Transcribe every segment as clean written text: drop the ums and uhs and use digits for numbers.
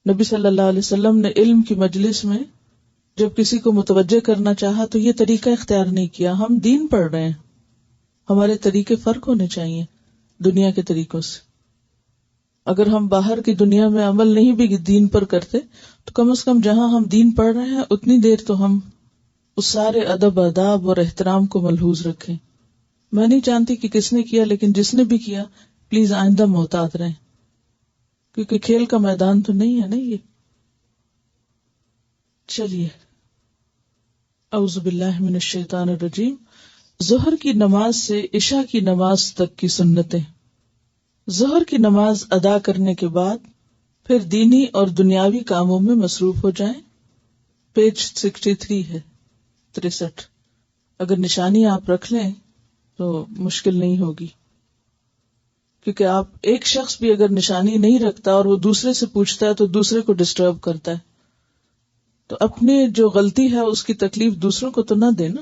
نبی صلی اللہ علیہ وسلم نے علم کی مجلس میں جب کسی کو متوجہ کرنا چاہا تو یہ طریقہ اختیار نہیں کیا. ہم دین پڑھ رہے ہیں، ہمارے طریقے فرق ہونے چاہیے دنیا کے طریقوں سے. اگر ہم باہر کی دنیا میں عمل نہیں بھی دین پر کرتے تو کم از کم جہاں ہم دین پڑھ رہے ہیں اتنی دیر تو ہم اس سارے ادب آداب اور احترام کو ملحوظ رکھیں. میں نہیں جانتی کہ کس نے کیا، لیکن جس نے بھی کیا پلیز آئندہ محتاط رہیں، کیونکہ کھیل کا میدان تو نہیں ہے نا یہ. چلیے، اعوذ باللہ من الشیطان الرجیم. ظہر کی نماز سے عشاء کی نماز تک کی سنتیں. ظہر کی نماز ادا کرنے کے بعد پھر دینی اور دنیاوی کاموں میں مصروف ہو جائیں. پیج 63 ہے، 63. اگر نشانی آپ رکھ لیں تو مشکل نہیں ہوگی، کیونکہ آپ ایک شخص بھی اگر نشانی نہیں رکھتا اور وہ دوسرے سے پوچھتا ہے تو دوسرے کو ڈسٹرب کرتا ہے. تو اپنی جو غلطی ہے اس کی تکلیف دوسروں کو تو نہ دینا.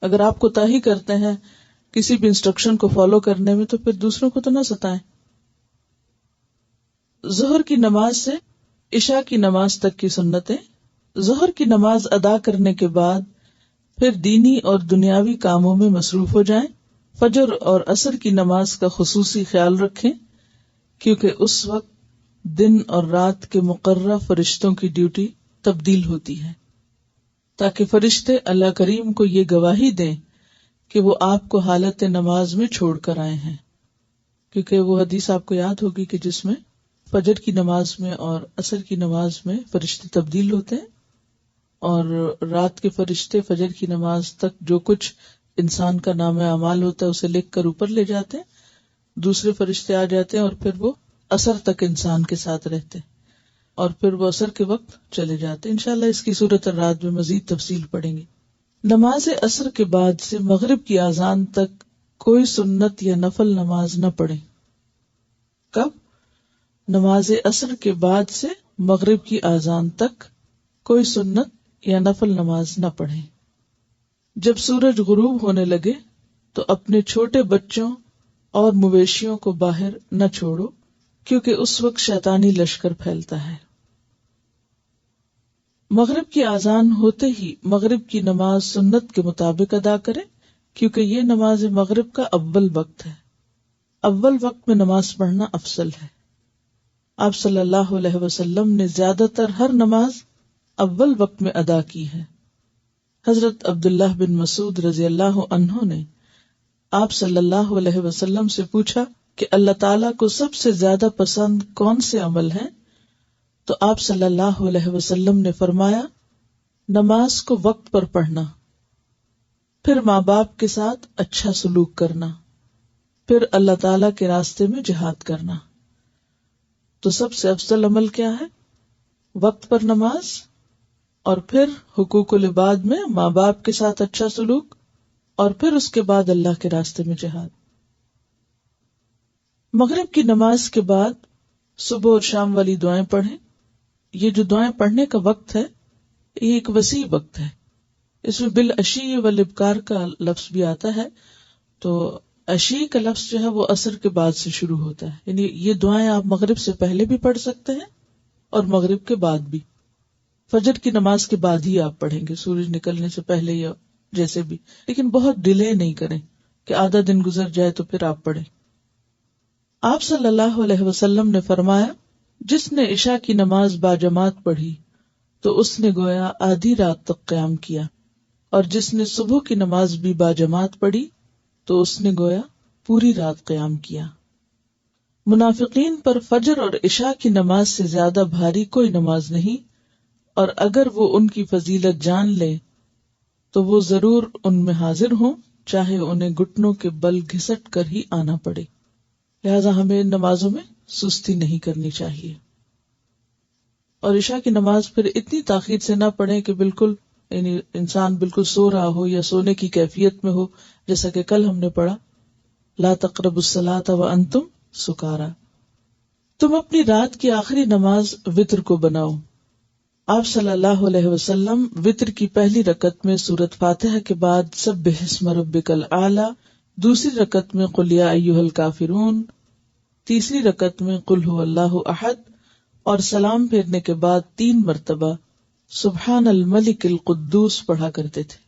اگر آپ کوتاہی کرتے ہیں کسی بھی انسٹرکشن کو فالو کرنے میں تو پھر دوسروں کو تو نہ ستائیں. ظہر کی نماز سے عشاء کی نماز تک کی سنتیں. ظہر کی نماز ادا کرنے کے بعد پھر دینی اور دنیاوی کاموں میں مصروف ہو جائیں. فجر اور عصر کی نماز کا خصوصی خیال رکھیں، کیونکہ اس وقت دن اور رات کے مقررہ فرشتوں کی ڈیوٹی تبدیل ہوتی ہے، تاکہ فرشتے اللہ کریم کو یہ گواہی دیں کہ وہ آپ کو حالت نماز میں چھوڑ کر آئے ہیں. کیونکہ وہ حدیث آپ کو یاد ہوگی کہ جس میں فجر کی نماز میں اور عصر کی نماز میں فرشتے تبدیل ہوتے ہیں، اور رات کے فرشتے فجر کی نماز تک جو کچھ انسان کا نام اعمال ہوتا ہے اسے لکھ کر اوپر لے جاتے ہیں. دوسرے فرشتے آ جاتے ہیں اور پھر وہ عصر تک انسان کے ساتھ رہتے ہیں، اور پھر وہ عصر کے وقت چلے جاتے ہیں. انشاءاللہ اس کی صورت الرات میں مزید تفصیل پڑھیں گے. نماز عصر کے بعد سے مغرب کی اذان تک کوئی سنت یا نفل نماز نہ پڑھیں. کب؟ نماز عصر کے بعد سے مغرب کی اذان تک کوئی سنت یا نفل نماز نہ پڑھیں. جب سورج غروب ہونے لگے تو اپنے چھوٹے بچوں اور مویشیوں کو باہر نہ چھوڑو، کیونکہ اس وقت شیطانی لشکر پھیلتا ہے. مغرب کی اذان ہوتے ہی مغرب کی نماز سنت کے مطابق ادا کریں، کیونکہ یہ نماز مغرب کا اول وقت ہے. اول وقت میں نماز پڑھنا افضل ہے. آپ صلی اللہ علیہ وسلم نے زیادہ تر ہر نماز اول وقت میں ادا کی ہے. حضرت عبداللہ بن مسعود رضی اللہ عنہ نے آپ صلی اللہ علیہ وسلم سے پوچھا کہ اللہ تعالیٰ کو سب سے زیادہ پسند کون سے عمل ہیں؟ تو آپ صلی اللہ علیہ وسلم نے فرمایا، نماز کو وقت پر پڑھنا، پھر ماں باپ کے ساتھ اچھا سلوک کرنا، پھر اللہ تعالیٰ کے راستے میں جہاد کرنا. تو سب سے افضل عمل کیا ہے؟ وقت پر نماز، اور پھر حقوق العباد میں ماں باپ کے ساتھ اچھا سلوک، اور پھر اس کے بعد اللہ کے راستے میں جہاد. مغرب کی نماز کے بعد صبح اور شام والی دعائیں پڑھیں. یہ جو دعائیں پڑھنے کا وقت ہے یہ ایک وسیع وقت ہے. اس میں بالعشی والابکار کا لفظ بھی آتا ہے. تو عشی کا لفظ جو ہے وہ عصر کے بعد سے شروع ہوتا ہے، یعنی یہ دعائیں آپ مغرب سے پہلے بھی پڑھ سکتے ہیں اور مغرب کے بعد بھی. فجر کی نماز کے بعد ہی آپ پڑھیں گے، سورج نکلنے سے پہلے یا جیسے بھی، لیکن بہت ڈیلے نہیں کریں کہ آدھا دن گزر جائے تو پھر آپ پڑھیں. آپ صلی اللہ علیہ وسلم نے فرمایا، جس نے عشاء کی نماز باجماعت پڑھی تو اس نے گویا آدھی رات تک قیام کیا، اور جس نے صبح کی نماز بھی باجماعت پڑھی تو اس نے گویا پوری رات قیام کیا. منافقین پر فجر اور عشاء کی نماز سے زیادہ بھاری کوئی نماز نہیں، اور اگر وہ ان کی فضیلت جان لیں تو وہ ضرور ان میں حاضر ہوں، چاہے انہیں گھٹنوں کے بل گھسٹ کر ہی آنا پڑے. لہذا ہمیں ان نمازوں میں سستی نہیں کرنی چاہیے. اور عشاء کی نماز پھر اتنی تاخیر سے نہ پڑھیں کہ بالکل یعنی انسان بالکل سو رہا ہو یا سونے کی کیفیت میں ہو، جیسا کہ کل ہم نے پڑھا لا تقربوا الصلاۃ وانتم سکارا. تم اپنی رات کی آخری نماز وتر کو بناؤ. آپ صلی اللہ علیہ وسلم وتر کی پہلی رکعت میں سورۃ فاتحہ کے بعد سبح اسم ربک الاعلی، دوسری رکعت میں قل یا ایھا الکافرون، تیسری رکعت میں قل ھو اللہ احد، اور سلام پھیرنے کے بعد 3 مرتبہ سبحان الملک القدوس پڑھا کرتے تھے۔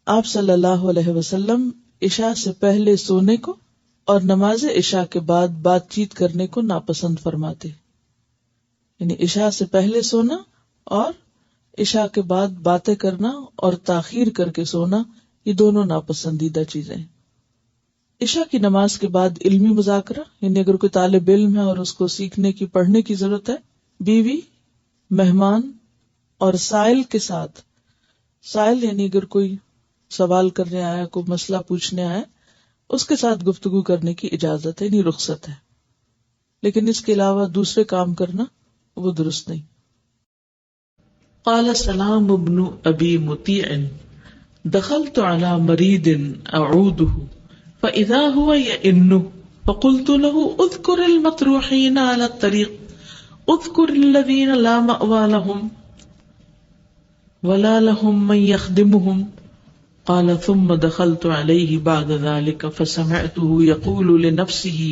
آپ صلی اللہ علیہ وسلم عشاء سے پہلے سونے کو اور نماز عشاء کے بعد بات چیت کرنے کو ناپسند فرماتے، یعنی عشاء سے پہلے سونا اور عشاء کے بعد باتیں کرنا اور تاخیر کر کے سونا، یہ دونوں ناپسندیدہ چیزیں ہیں۔ عشاء کی نماز کے بعد علمی مذاکرہ، یعنی اگر کوئی طالب علم ہے اور اس کو سیکھنے کی پڑھنے کی ضرورت ہے، بیوی، مہمان اور سائل کے ساتھ، سائل یعنی اگر کوئی سوال کرنے آیا، کوئی مسئلہ پوچھنے آیا، اس کے ساتھ گفتگو کرنے کی اجازت ہے، یعنی رخصت ہے، لیکن اس کے علاوہ دوسرے کام کرنا وہ درست نہیں۔ قال سلام ابن ابی مطیع دخلت على مريض اعوده فاذا هو يئن فقلت له اذكر المطروحين على الطريق اذكر الذين لا مأوى لهم ولا لهم من يخدمهم قال ثم دخلت عليه بعد ذلك فسمعته يقول لنفسه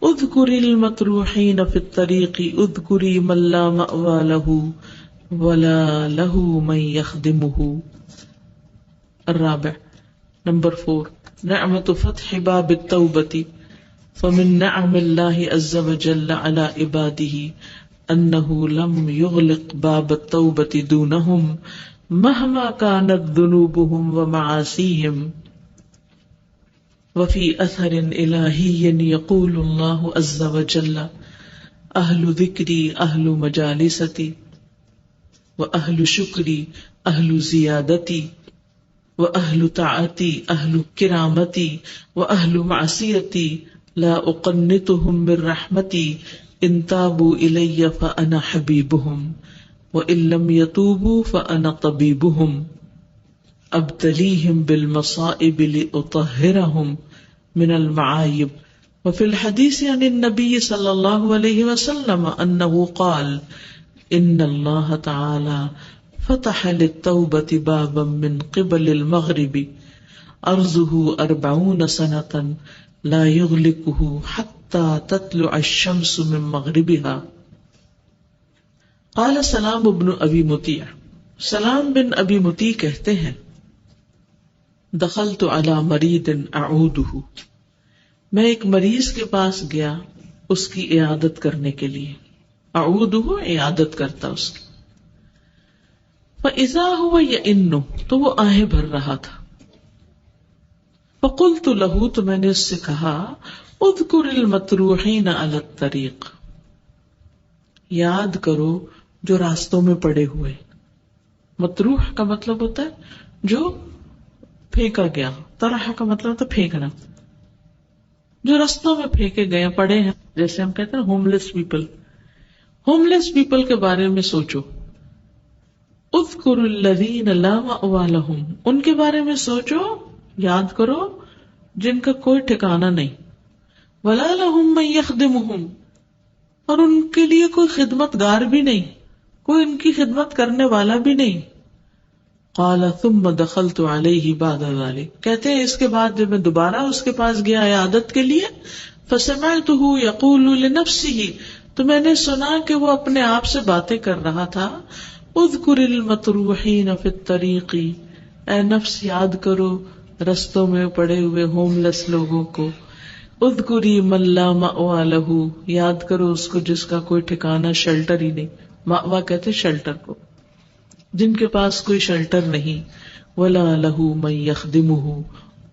اذكر المطروحين في الطريق اذكري من لا مأوى له ولا له من يخدمه۔ الرابع نمبر 4 نعمة فتح باب التوبة، فمن نعم الله عز وجل على عباده أنه لم يغلق باب التوبة دونهم مهما كانت ذنوبهم ومعاصيهم۔ وفي أثر إلهي يقول الله عز وجل أهل ذكري أهل مجالستي وأهل شكري أهل زيادتي وأهل طاعتي أهل كرامتي وأهل معصيتي لا أقنطهم من رحمتي إن تابوا إلي فأنا حبيبهم وإن لم يتوبوا فأنا طبيبهم أبتليهم بالمصائب لأطهرهم من المعايب۔ وفي الحديث عن النبي صلى الله عليه وسلم أنه قال إن الله تعالى فتح للتوبة بابا من قبل المغرب عرضه 40 سنة لا يغلقه حتى تطلع الشمس من مغربها۔ قال سلام ابن ابی مطیع، سلام بن ابی مطیع کہتے ہیں دخلت علی مریض اعودہ، میں ایک مریض کے پاس گیا اس کی عیادت کرنے کے لیے، اعودہ عیادت کرتا اس کی، فاذا هو یئن، تو وہ آہیں بھر رہا تھا، فقلت له، تو میں نے اس سے کہا اذکر المطروحین علی الطریق، یاد کرو جو راستوں میں پڑے ہوئے، مطروح کا مطلب ہوتا ہے جو پھینکا گیا، طرح کا مطلب ہوتا ہے پھینکنا، جو رستوں میں پھینکے گئے پڑے ہیں، جیسے ہم کہتے ہیں home less people, home less people کے بارے میں سوچو، اذکر الذین لا مأوی لہم، ان کے بارے میں سوچو، یاد کرو جن کا کوئی ٹھکانہ نہیں، ولا لہم من یخدمہم، اور ان کے لیے کوئی خدمت گار بھی نہیں، کوئی ان کی خدمت کرنے والا بھی نہیں۔ قال ثم دخلت علیہ بعد ذلک، کہتے ہیں اس کے بعد جب میں دوبارہ اس کے پاس گیا عیادت کے لیے، فسمعتہ یقول لنفسہ، تو میں نے سنا کہ وہ اپنے آپ سے باتیں کر رہا تھا، اذکر المطروحین فی الطریق، اے نفس یاد کرو رستوں میں پڑے ہوئے ہوم لیس لوگوں کو، اذکری من لا مأوی لہ، یاد کرو اس کو جس کا کوئی ٹھکانہ، شیلٹر ہی نہیں، مأوی کہتے شیلٹر کو، جن کے پاس کوئی شیلٹر نہیں، ولا لہ من یخدمہ،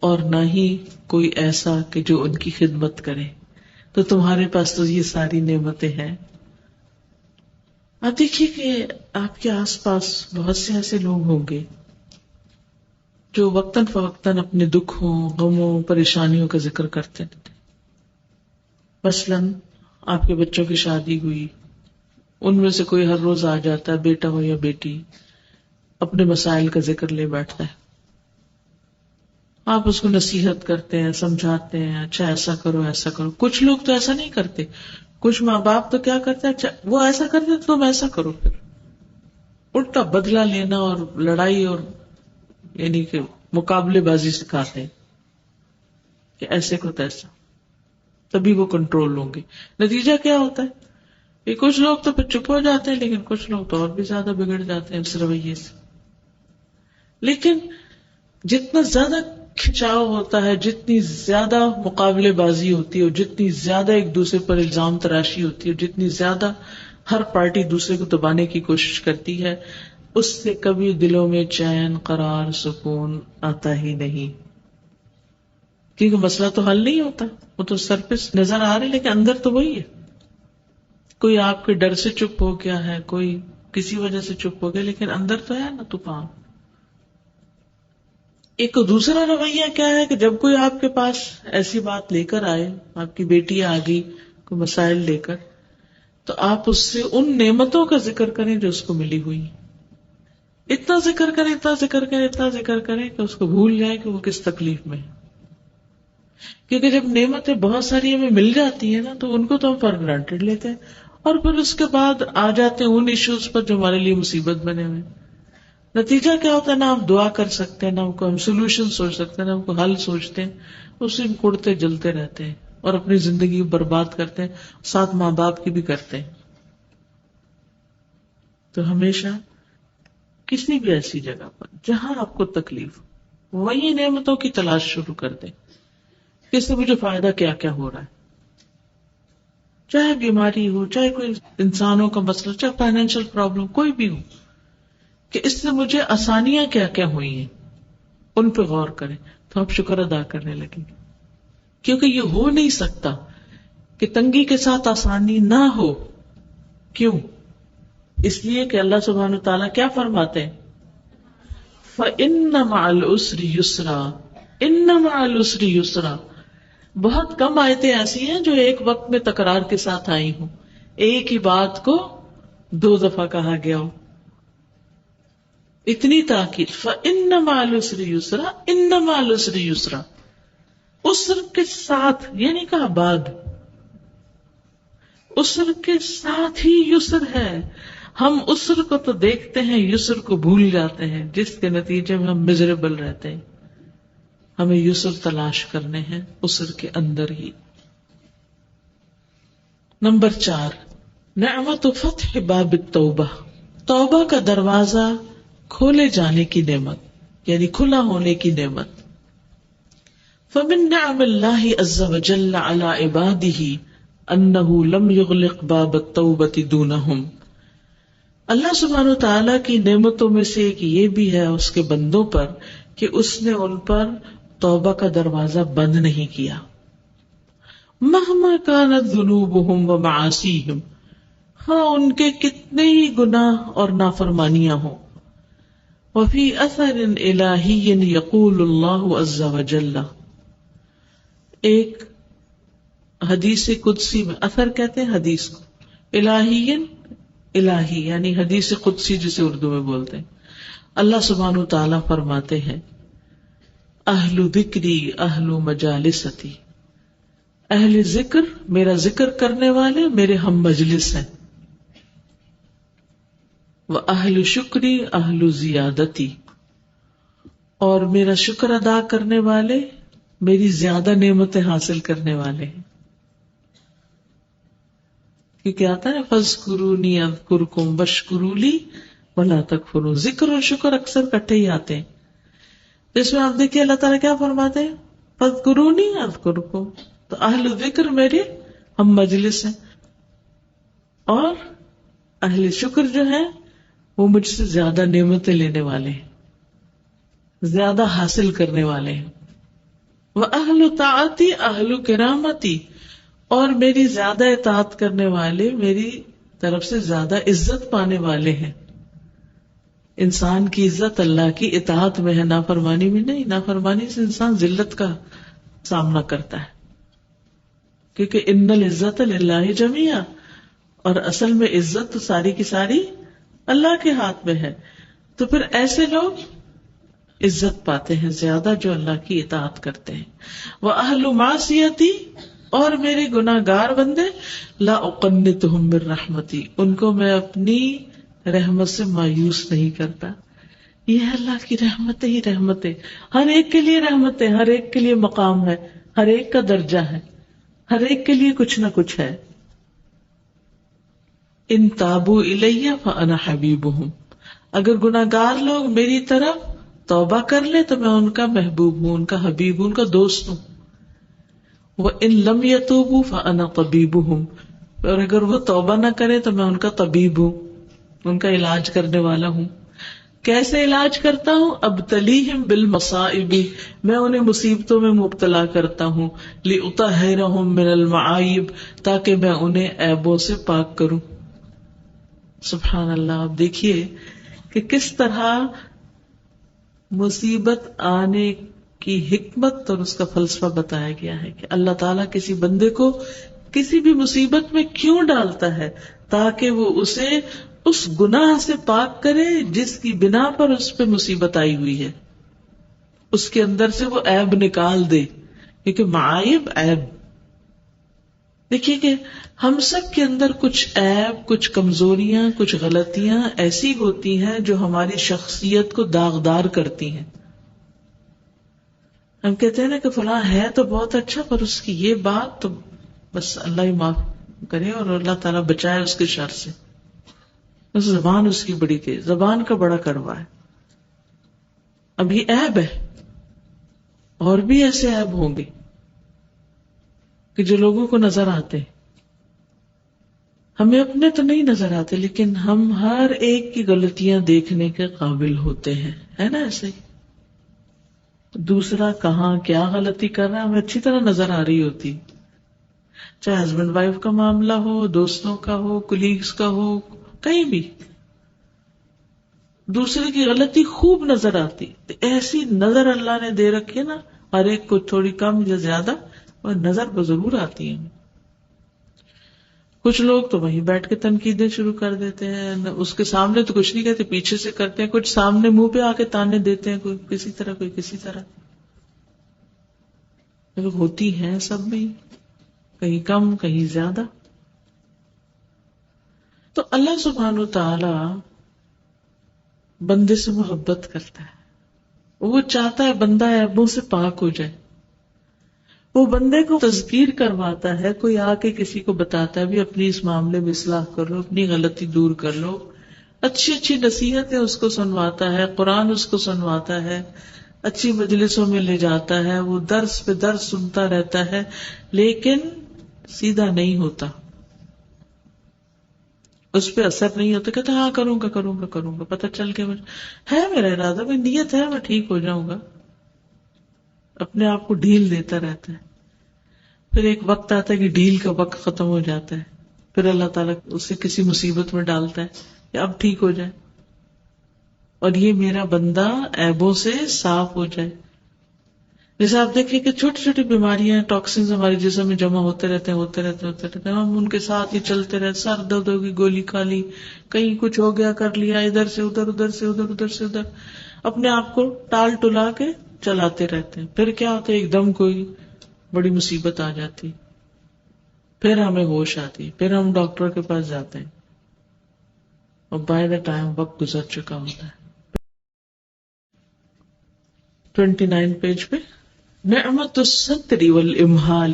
اور نہ ہی کوئی ایسا کہ جو ان کی خدمت کرے۔ تو تمہارے پاس تو یہ ساری نعمتیں ہیں۔ آپ دیکھیے کہ آپ کے آس پاس بہت سے ایسے لوگ ہوں گے جو وقتاً فوقتاً اپنے دکھوں، غموں، پریشانیوں کا ذکر کرتے ہیں۔ مثلاً آپ کے بچوں کی شادی ہوئی، ان میں سے کوئی ہر روز آ جاتا ہے، بیٹا ہو یا بیٹی، اپنے مسائل کا ذکر لے بیٹھتا ہے، آپ اس کو نصیحت کرتے ہیں، سمجھاتے ہیں، اچھا ایسا کرو ایسا کرو۔ کچھ لوگ تو ایسا نہیں کرتے، کچھ ماں باپ تو کیا کرتے ہیں، اچھا وہ ایسا کرتے تو تم ایسا کرو، پھر الٹا بدلہ لینا اور لڑائی اور یعنی کہ مقابلے بازی سکھاتے ہیں کہ ایسے کو تیسا، تبھی وہ کنٹرول ہوں گے۔ نتیجہ کیا ہوتا ہے؟ یہ کچھ لوگ تو پھر چپ ہو جاتے ہیں، لیکن کچھ لوگ تو اور بھی زیادہ بگڑ جاتے ہیں اس رویے سے. لیکن جتنا زیادہ کھچاؤ ہوتا ہے، جتنی زیادہ مقابلے بازی ہوتی ہے، اور جتنی زیادہ ایک دوسرے پر الزام تراشی ہوتی ہے، جتنی زیادہ ہر پارٹی دوسرے کو دبانے کی کوشش کرتی ہے، اس سے کبھی دلوں میں چین، قرار، سکون آتا ہی نہیں. کیونکہ مسئلہ تو حل نہیں ہوتا، وہ تو سرفس نظر آ رہے لیکن اندر تو وہی ہے. کوئی آپ کے ڈر سے چپ ہو گیا ہے، کوئی کسی وجہ سے چپ ہو گیا، لیکن اندر تو ہے نا طوفان. ایک دوسرا رویہ کیا ہے کہ جب کوئی آپ کے پاس ایسی بات لے کر آئے، آپ کی بیٹی آ گئی کوئی مسائل لے کر، تو آپ اس سے ان نعمتوں کا ذکر کریں جو اس کو ملی ہوئی. اتنا ذکر کریں، اتنا ذکر کریں، اتنا ذکر کریں کہ اس کو بھول جائے کہ وہ کس تکلیف میں ہے. کیونکہ جب نعمتیں بہت ساری ہمیں مل جاتی ہیں نا، تو ان کو تو ہم فار گرانٹیڈ لیتے ہیں، اور پھر اس کے بعد آ جاتے ہیں ان ایشوز پر جو ہمارے لیے مصیبت بنے ہوئے. نتیجہ کیا ہوتا ہے؟ نہ ہم دعا کر سکتے ہیں، نہ ہم سولوشن سوچ سکتے ہیں، نہ ہم کو حل سوچتے ہیں. اسی میں کڑتے جلتے رہتے ہیں اور اپنی زندگی برباد کرتے ہیں، ساتھ ماں باپ کی بھی کرتے ہیں. تو ہمیشہ کسی بھی ایسی جگہ پر جہاں آپ کو تکلیف، وہی نعمتوں کی تلاش شروع کر دیں کہ اس سے مجھے فائدہ کیا کیا ہو رہا ہے. چاہے بیماری ہو، چاہے کوئی انسانوں کا مسئلہ، چاہے فائنینشیل پرابلم، کوئی بھی ہو، کہ اس سے مجھے آسانیاں کیا کیا ہوئی ہیں، ان پہ غور کریں تو آپ شکر ادا کرنے لگیں گے. کیونکہ یہ ہو نہیں سکتا کہ تنگی کے ساتھ آسانی نہ ہو. کیوں؟ اس لیے کہ اللہ سبحانہ وتعالیٰ کیا فرماتے ہیں؟ فَإِنَّ مَعَ الْعُسْرِ يُسْرًا، إِنَّ مَعَ الْعُسْرِ يُسْرًا. بہت کم آیتیں ایسی ہیں جو ایک وقت میں تکرار کے ساتھ آئی ہوں، ایک ہی بات کو 2 دفعہ کہا گیا ہو. اتنی تاکید. فَإِنَّ مَعَ الْعُسْرِ يُسْرًا، إِنَّ مَعَ الْعُسْرِ يُسْرًا. عسر کے ساتھ، یہ نہیں کہا بعد، عسر کے ساتھ ہی یسر ہے. ہم عسر کو تو دیکھتے ہیں، یسر کو بھول جاتے ہیں، جس کے نتیجے میں ہم مزریبل رہتے ہیں. ہمیں یسر تلاش کرنے ہیں عسر کے اندر ہی. نمبر 4، نعمت فتح باب التوبہ، توبہ کا دروازہ کھولے جانے کی نعمت، یعنی کھلا ہونے کی نعمت. فمن نعم اللہ عز وجل علی عبادہ انہ لم یغلق باب التوبۃ دونہم. اللہ سبحانہ وتعالی کی نعمتوں میں سے ایک یہ بھی ہے اس کے بندوں پر کہ اس نے ان پر توبہ کا دروازہ بند نہیں کیا. مہما کانت ذنوبہم ومعاصیہم، ہاں ان کے کتنے ہی گناہ اور نافرمانیاں ہوں. وفی اثر الہی یقول اللہ عز وجل، ایک حدیث قدسی میں، اثر کہتے ہیں حدیث کو، الہی یعنی حدیث قدسی جسے اردو میں بولتے ہیں. اللہ سبحانہ وتعالیٰ فرماتے ہیں، اہل ذکری اہل مجالستی، اہل ذکر میرا ذکر کرنے والے میرے ہم مجلس ہیں. وَأَهْلُ شُكْرِ أَهْلُ زِيَادَتِي، اور میرا شکر ادا کرنے والے میری زیادہ نعمتیں حاصل کرنے والے ہیں. کیونکہ آتا ہے فَاذْكُرُونِي أَذْكُرْكُمْ وَاشْكُرُوا لِي وَلَا تَكْفُرُونَ، ذکر اور شکر اکثر کٹھے ہی آتے ہیں. اس میں آپ دیکھیے اللہ تعالیٰ کیا فرماتے ہیں، فَاذْكُرُونِي أَذْكُرْكُمْ، تو اہل ذکر میرے ہم مجلس ہیں، اور اہل شکر جو ہے وہ مجھ سے زیادہ نعمتیں لینے والے ہیں، زیادہ حاصل کرنے والے ہیں. وَأَهْلُ طَاعَتِي أَهْلُ كِرَامَتِي، اور میری زیادہ اطاعت کرنے والے میری طرف سے زیادہ عزت پانے والے ہیں. انسان کی عزت اللہ کی اطاعت میں ہے، نافرمانی میں نہیں. نافرمانی سے انسان ذلت کا سامنا کرتا ہے، کیونکہ ان العزت للہ جمیعا، اور اصل میں عزت تو ساری کی ساری اللہ کے ہاتھ میں ہے. تو پھر ایسے لوگ عزت پاتے ہیں زیادہ جو اللہ کی اطاعت کرتے ہیں. وَأَهْلُ مَعْصِيَتِي، اور میرے گناہ گار بندے، لا اقنطہم من رحمتی، ان کو میں اپنی رحمت سے مایوس نہیں کرتا. یہ اللہ کی رحمتیں ہی رحمتیں، ہر ایک کے لیے رحمتیں، ہر ایک کے لیے مقام ہے، ہر ایک کا درجہ ہے، ہر ایک کے لیے کچھ نہ کچھ ہے. ان تابوا الی فانا حبیبہم، اگر گناہگار لوگ میری طرف توبہ کر لے تو میں ان کا محبوب ہوں، ان کا حبیب ہوں، ان کا دوست ہوں. وان لم یتوبوا فانا طبیبہم، اور اگر وہ توبہ نہ کرے تو میں ان کا طبیب ہوں، ان کا علاج کرنے والا ہوں. کیسے علاج کرتا ہوں؟ ابتلیہم بالمصائب، میں انہیں مصیبتوں میں مبتلا کرتا ہوں. لأطہرہم من المعائب، تاکہ میں انہیں عیبوں سے پاک کروں. سبحان اللہ. آپ دیکھیے کہ کس طرح مصیبت آنے کی حکمت اور اس کا فلسفہ بتایا گیا ہے کہ اللہ تعالیٰ کسی بندے کو کسی بھی مصیبت میں کیوں ڈالتا ہے، تاکہ وہ اسے اس گناہ سے پاک کرے جس کی بنا پر اس پہ مصیبت آئی ہوئی ہے، اس کے اندر سے وہ عیب نکال دے. کیونکہ معائب عیب، دیکھیے کہ ہم سب کے اندر کچھ عیب، کچھ کمزوریاں، کچھ غلطیاں ایسی ہوتی ہیں جو ہماری شخصیت کو داغدار کرتی ہیں. ہم کہتے ہیں نا کہ فلاں ہے تو بہت اچھا، پر اس کی یہ بات تو بس اللہ ہی معاف کرے اور اللہ تعالیٰ بچائے اس کے شر سے. زبان اس کی بڑی تیز، زبان کا بڑا کڑوا ہے. اب یہ عیب ہے، اور بھی ایسے عیب ہوں گے کہ جو لوگوں کو نظر آتے، ہمیں اپنے تو نہیں نظر آتے، لیکن ہم ہر ایک کی غلطیاں دیکھنے کے قابل ہوتے ہیں، ہے نا؟ ایسے ہی دوسرا کہاں کیا غلطی کر رہا ہے ہمیں اچھی طرح نظر آ رہی ہوتی، چاہے ہسبینڈ وائف کا معاملہ ہو، دوستوں کا ہو، کولیگز کا ہو، کہیں بھی دوسرے کی غلطی خوب نظر آتی. ایسی نظر اللہ نے دے رکھی ہے نا، ہر ایک کو تھوڑی کم یا زیادہ اور نظر کو ضرور آتی ہے. کچھ لوگ تو وہیں بیٹھ کے تنقیدیں شروع کر دیتے ہیں، اس کے سامنے تو کچھ نہیں کہتے، پیچھے سے کرتے ہیں. کچھ سامنے منہ پہ آ کے تانے دیتے ہیں، کوئی کسی طرح کوئی کسی طرح. ہوتی ہیں سب میں، کہیں کم کہیں زیادہ. تو اللہ سبحانہ و تعالی بندے سے محبت کرتا ہے، وہ چاہتا ہے بندہ عیبوں سے پاک ہو جائے. وہ بندے کو تذکیر کرواتا ہے، کوئی آ کے کسی کو بتاتا ہے بھی اپنی اس معاملے میں اصلاح کر لو، اپنی غلطی دور کر لو. اچھی اچھی نصیحتیں اس کو سنواتا ہے، قرآن اس کو سنواتا ہے، اچھی مجلسوں میں لے جاتا ہے، وہ درس پہ درس سنتا رہتا ہے، لیکن سیدھا نہیں ہوتا، اس پہ اثر نہیں ہوتا. کہتا ہاں کروں گا کروں گا کروں گا، پتہ چل کے ہے میرا ارادہ، میری نیت ہے میں ٹھیک ہو جاؤں گا، اپنے آپ کو ڈھیل دیتا رہتا ہے. پھر ایک وقت آتا ہے کہ ڈھیل کا وقت ختم ہو جاتا ہے، پھر اللہ تعالیٰ اسے کسی مصیبت میں ڈالتا ہے کہ اب ٹھیک ہو جائے اور یہ میرا بندہ عیبوں سے صاف ہو جائے. جیسے آپ دیکھیں کہ چھوٹی چھوٹی بیماریاں، ٹاکسنز ہمارے جسم میں جمع ہوتے رہتے ہیں، ہم ان کے ساتھ ہی چلتے رہتے، سر درد ہوگی گولی کھا لی، کہیں کچھ ہو گیا کر لیا، ادھر سے ادھر، ادھر سے ادھر، ادھر سے ادھر، اپنے آپ کو ٹال ٹلا کے چلاتے رہتے ہیں. پھر کیا ہوتا ہے، ایک دم کوئی بڑی مصیبت آ جاتی، پھر ہمیں ہوش آتی، پھر ہم ڈاکٹر کے پاس جاتے ہیں اور بائی دا ٹائم وقت گزر چکا ہوتا ہے. 29 پیج پہ نعمت الستر والامہال،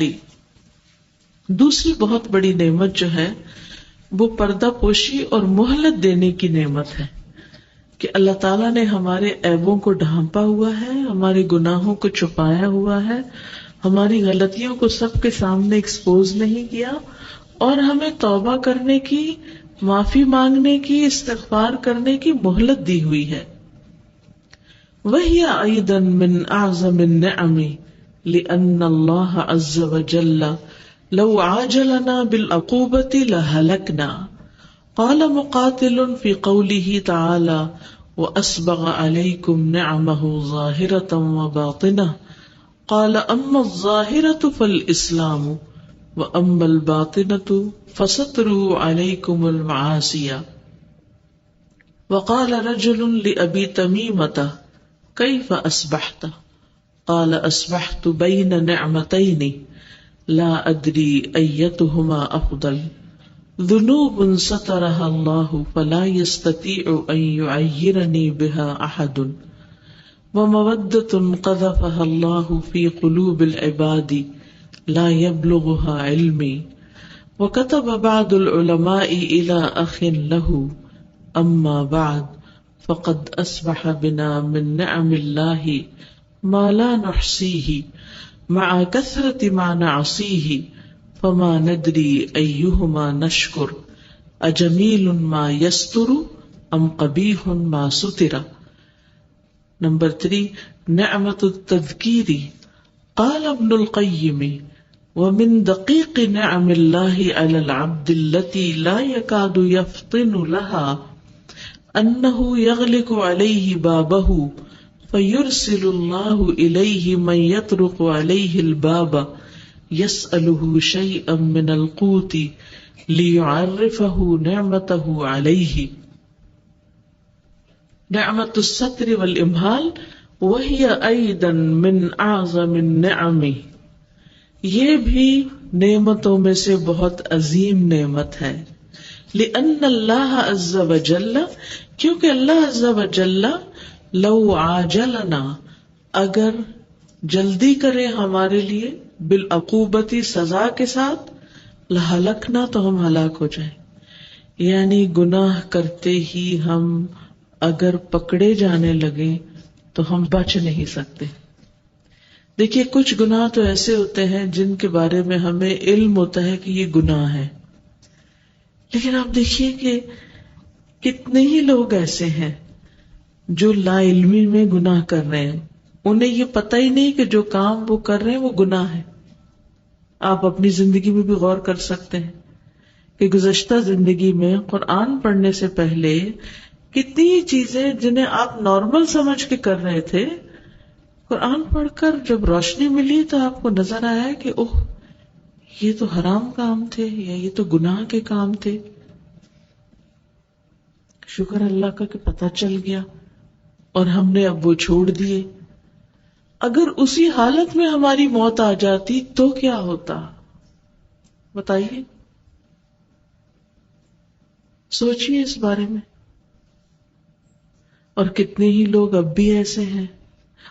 دوسری بہت بڑی نعمت جو ہے وہ پردہ پوشی اور مہلت دینے کی نعمت ہے کہ اللہ تعالیٰ نے ہمارے عیبوں کو ڈھانپا ہوا ہے، ہمارے گناہوں کو چھپایا ہوا ہے، ہماری غلطیوں کو سب کے سامنے ایکسپوز نہیں کیا، اور ہمیں توبہ کرنے کی، معافی مانگنے کی، استغفار کرنے کی مہلت دی ہوئی ہے. وَهِيَ أَيْضًا مِّنْ أَعْظَمِ النِّعَمِ لِأَنَّ اللَّهَ عَزَّ وَجَلَّ لَوْ عَاجَلَنَا بِالْعُقُوبَةِ لَهَلَكْنَا. قال مقاتل في قوله تعالى وأسبغ عليكم نعمه ظاهرة وباطنة. قال أما الظاهرة فالإسلام وأما الباطنة فستره عليكم المعاصي. وقال رجل لأبي تميمة كيف أصبحت؟ قال أصبحت بين نعمتين لا أدري أيتهما أفضل، ذنوب سترها الله فلا يستطيع أن يعيرني بها أحد، ومودة قذفها الله في قلوب العباد لا يبلغها علمي، وكتب بعض العلماء إلى أخ له أما بعد فقد أصبح بنا من نعم الله ما لا نحصيه مع كثرة ما نعصيه فما ندري أيهما نشكر أجميل ما يستر أم قبيح ما ستر. نمبر 3 نعمة التذكير. قال ابن القيم ومن دقيق نعم الله على العبد التي لا يكاد يفطن لها أنه يغلق عليه بابه فيرسل الله إليه من يطرق عليه الباب يسأله شيئا من القوت ليعرفه نعمته عليه. نعمة الستر والإمهال وهي أيضا من أعظم النعم. یہ بھی نعمتوں میں سے بہت عظیم نعمت ہے. لأن اللہ عز وجل کیونکہ اللہ عز وجل لو عاجلنا اگر جلدی کرے ہمارے لیے بالعقوبتی سزا کے ساتھ لہلکنا تو ہم ہلاک ہو جائیں. یعنی گناہ کرتے ہی ہم اگر پکڑے جانے لگے تو ہم بچ نہیں سکتے. دیکھیے کچھ گناہ تو ایسے ہوتے ہیں جن کے بارے میں ہمیں علم ہوتا ہے کہ یہ گناہ ہے، لیکن آپ دیکھیے کہ کتنے ہی لوگ ایسے ہیں جو لا علمی میں گناہ کر رہے ہیں، انہیں یہ پتہ ہی نہیں کہ جو کام وہ کر رہے ہیں وہ گناہ ہے. آپ اپنی زندگی میں بھی غور کر سکتے ہیں کہ گزشتہ زندگی میں قرآن پڑھنے سے پہلے کتنی چیزیں جنہیں آپ نارمل سمجھ کے کر رہے تھے، قرآن پڑھ کر جب روشنی ملی تو آپ کو نظر آیا کہ اوہ یہ تو حرام کام تھے یا یہ تو گناہ کے کام تھے. شکر اللہ کا کہ پتہ چل گیا اور ہم نے اب وہ چھوڑ دیے. اگر اسی حالت میں ہماری موت آ جاتی تو کیا ہوتا بتائیے، سوچیے اس بارے میں. اور کتنے ہی لوگ اب بھی ایسے ہیں،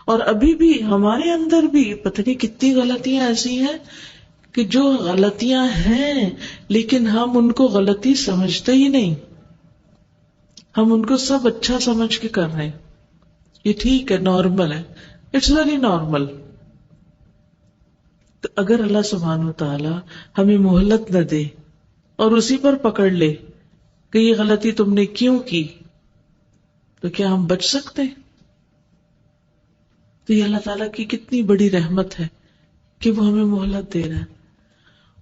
اور ابھی بھی ہمارے اندر بھی پتہ نہیں کتنی غلطیاں ایسی ہیں کہ جو غلطیاں ہیں لیکن ہم ان کو غلطی سمجھتے ہی نہیں، ہم ان کو سب اچھا سمجھ کے کر رہے ہیں. یہ ٹھیک ہے، نارمل ہے، اٹس ویری نارمل. تو اگر اللہ سبحانہ وتعالی ہمیں مہلت نہ دے اور اسی پر پکڑ لے کہ یہ غلطی تم نے کیوں کی، تو کیا ہم بچ سکتے ہیں؟ تو یہ اللہ تعالیٰ کی کتنی بڑی رحمت ہے کہ وہ ہمیں مہلت دے رہا ہے.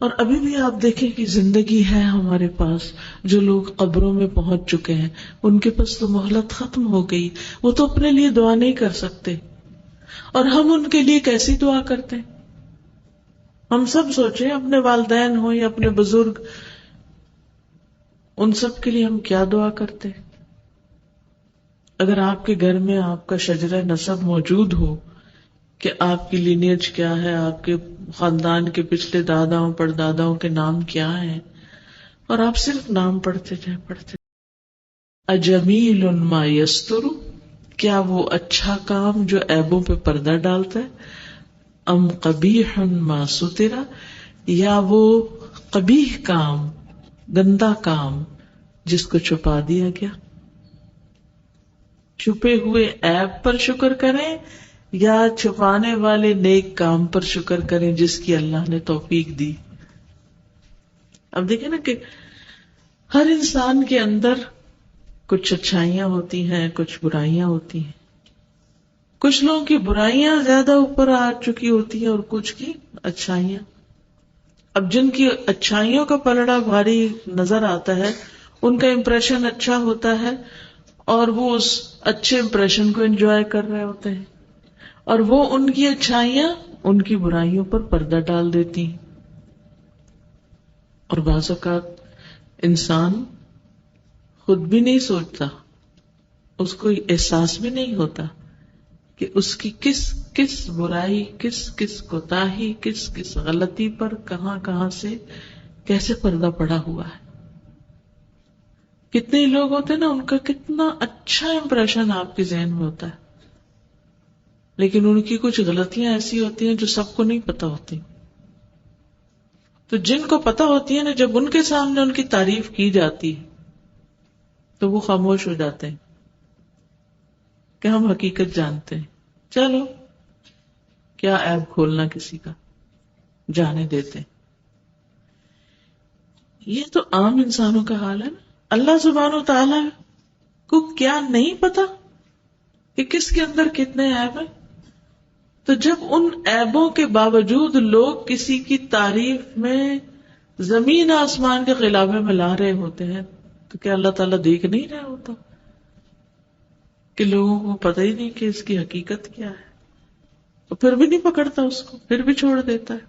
اور ابھی بھی آپ دیکھیں کہ زندگی ہے ہمارے پاس، جو لوگ قبروں میں پہنچ چکے ہیں ان کے پاس تو مہلت ختم ہو گئی، وہ تو اپنے لیے دعا نہیں کر سکتے، اور ہم ان کے لیے کیسی دعا کرتے ہیں؟ ہم سب سوچیں اپنے والدین ہوں یا اپنے بزرگ، ان سب کے لیے ہم کیا دعا کرتے ہیں؟ اگر آپ کے گھر میں آپ کا شجرہ نسب موجود ہو کہ آپ کی لینیج کیا ہے، آپ کے خاندان کے پچھلے داداؤں پرداداؤں کے نام کیا ہیں، اور آپ صرف نام پڑھتے جائیں پڑھتے جائیں. اجمیل ما یستر کیا وہ اچھا کام جو عیبوں پہ پردہ ڈالتا ہے، ام قبیح ما ستر یا وہ قبیح کام گندا کام جس کو چھپا دیا گیا. چھپے ہوئے عیب پر شکر کریں یا چھپانے والے نیک کام پر شکر کریں جس کی اللہ نے توفیق دی. اب دیکھیں نا کہ ہر انسان کے اندر کچھ اچھائیاں ہوتی ہیں، کچھ برائیاں ہوتی ہیں. کچھ لوگوں کی برائیاں زیادہ اوپر آ چکی ہوتی ہیں اور کچھ کی اچھائیاں. اب جن کی اچھائیوں کا پلڑا بھاری نظر آتا ہے ان کا امپریشن اچھا ہوتا ہے اور وہ اس اچھے امپریشن کو انجوائے کر رہے ہوتے ہیں، اور وہ ان کی اچھائیاں ان کی برائیوں پر پردہ ڈال دیتی ہیں. اور بعض اوقات انسان خود بھی نہیں سوچتا، اس کو احساس بھی نہیں ہوتا کہ اس کی کس کس برائی، کس کس کوتاہی، کس کس غلطی پر کہاں کہاں سے کیسے پردہ پڑا ہوا ہے. کتنے لوگ ہوتے ہیں نا، ان کا کتنا اچھا امپریشن آپ کے ذہن میں ہوتا ہے، لیکن ان کی کچھ غلطیاں ایسی ہوتی ہیں جو سب کو نہیں پتا ہوتی. تو جن کو پتہ ہوتی ہے نا، جب ان کے سامنے ان کی تعریف کی جاتی ہے تو وہ خاموش ہو جاتے ہیں کہ ہم حقیقت جانتے ہیں، چلو کیا عیب کھولنا کسی کا، جانے دیتے ہیں۔ یہ تو عام انسانوں کا حال ہے نا۔ اللہ سبحانہ و تعالی کو کیا نہیں پتا کہ کس کے اندر کتنے عیب ہیں؟ تو جب ان عیبوں کے باوجود لوگ کسی کی تعریف میں زمین آسمان کے خلافے میں لا رہے ہوتے ہیں تو کیا اللہ تعالیٰ دیکھ نہیں رہا ہوتا کہ لوگوں کو پتہ ہی نہیں کہ اس کی حقیقت کیا ہے؟ تو پھر بھی نہیں پکڑتا اس کو، پھر بھی چھوڑ دیتا ہے،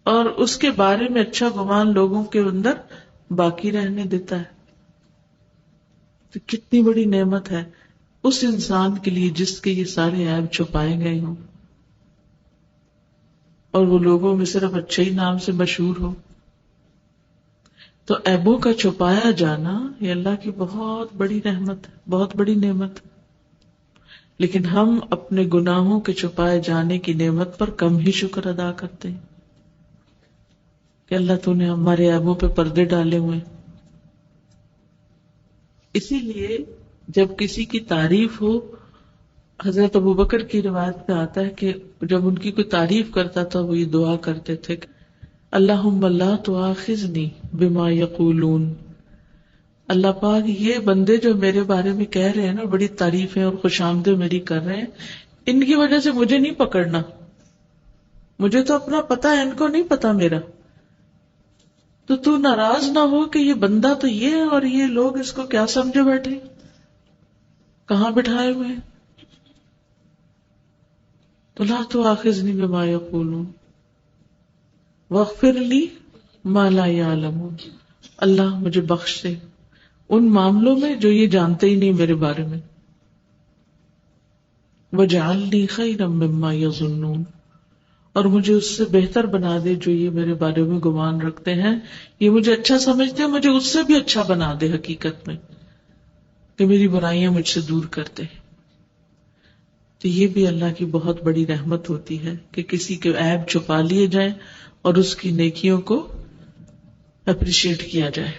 اور اس کے بارے میں اچھا گمان لوگوں کے اندر باقی رہنے دیتا ہے۔ تو کتنی بڑی نعمت ہے اس انسان کے لیے جس کے یہ سارے عیب چھپائے گئے ہوں اور وہ لوگوں میں صرف اچھے ہی نام سے مشہور ہو۔ تو عیبوں کا چھپایا جانا یہ اللہ کی بہت بڑی رحمت ہے، بہت بڑی نعمت ہے، لیکن ہم اپنے گناہوں کے چھپائے جانے کی نعمت پر کم ہی شکر ادا کرتے ہیں کہ اللہ تو نے ہمارے عیبوں پہ پردے ڈالے ہوئے۔ اسی لیے جب کسی کی تعریف ہو، حضرت ابوبکر کی روایت میں آتا ہے کہ جب ان کی کوئی تعریف کرتا تھا وہ یہ دعا کرتے تھے کہ اللہم لا تؤاخذنی بما یقولون، اللہ پاک یہ بندے جو میرے بارے میں کہہ رہے ہیں نا، بڑی تعریفیں اور خوش آمدیں میری کر رہے ہیں، ان کی وجہ سے مجھے نہیں پکڑنا، مجھے تو اپنا پتا ہے، ان کو نہیں پتا میرا، تو ناراض نہ ہو کہ یہ بندہ تو یہ ہے اور یہ لوگ اس کو کیا سمجھے بیٹھے، کہاں بٹھائے ہوئے ہیں۔ تو لا تؤاخذنی بما یقولون واغفر لی ما لا یعلمون، اللہ مجھے بخش دے ان معاملوں میں جو یہ جانتے ہی نہیں میرے بارے میں، وجعلنی خیرا مما یظنون، اور مجھے اس سے بہتر بنا دے جو یہ میرے بارے میں گمان رکھتے ہیں، یہ مجھے اچھا سمجھتے ہیں، مجھے اس سے بھی اچھا بنا دے حقیقت میں، کہ میری برائیاں مجھ سے دور کرتے ہیں۔ تو یہ بھی اللہ کی بہت بڑی رحمت ہوتی ہے کہ کسی کے عیب چھپا لیے جائیں اور اس کی نیکیوں کو اپریشیٹ کیا جائے۔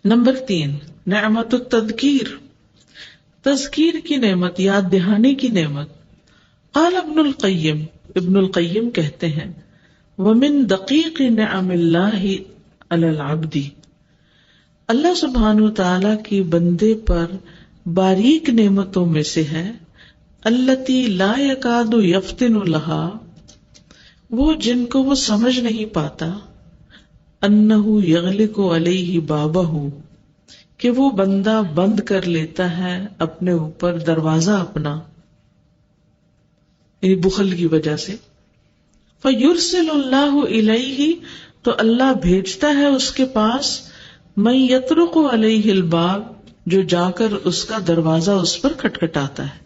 نمبر 3، نعمت التذکیر، تذکیر کی نعمت، یاد دہانی کی نعمت۔ قال ابن القیم کہتے ہیں وَمِن دقیق نعم اللہ علی العبد، اللہ سبحانہ وتعالی کی بندے پر باریک نعمتوں میں سے ہے التی لا یکاد یفتن لها، وہ جن کو وہ سمجھ نہیں پاتا، انہ یغلق علیہ بابہ، کہ وہ بندہ بند کر لیتا ہے اپنے اوپر دروازہ اپنا، یعنی بخل کی وجہ سے۔ فیرسل اللہ الیہ، تو اللہ بھیجتا ہے اس کے پاس، من یطرق علیہ الباب، جو جا کر اس کا دروازہ اس پر کھٹکھٹاتا ہے،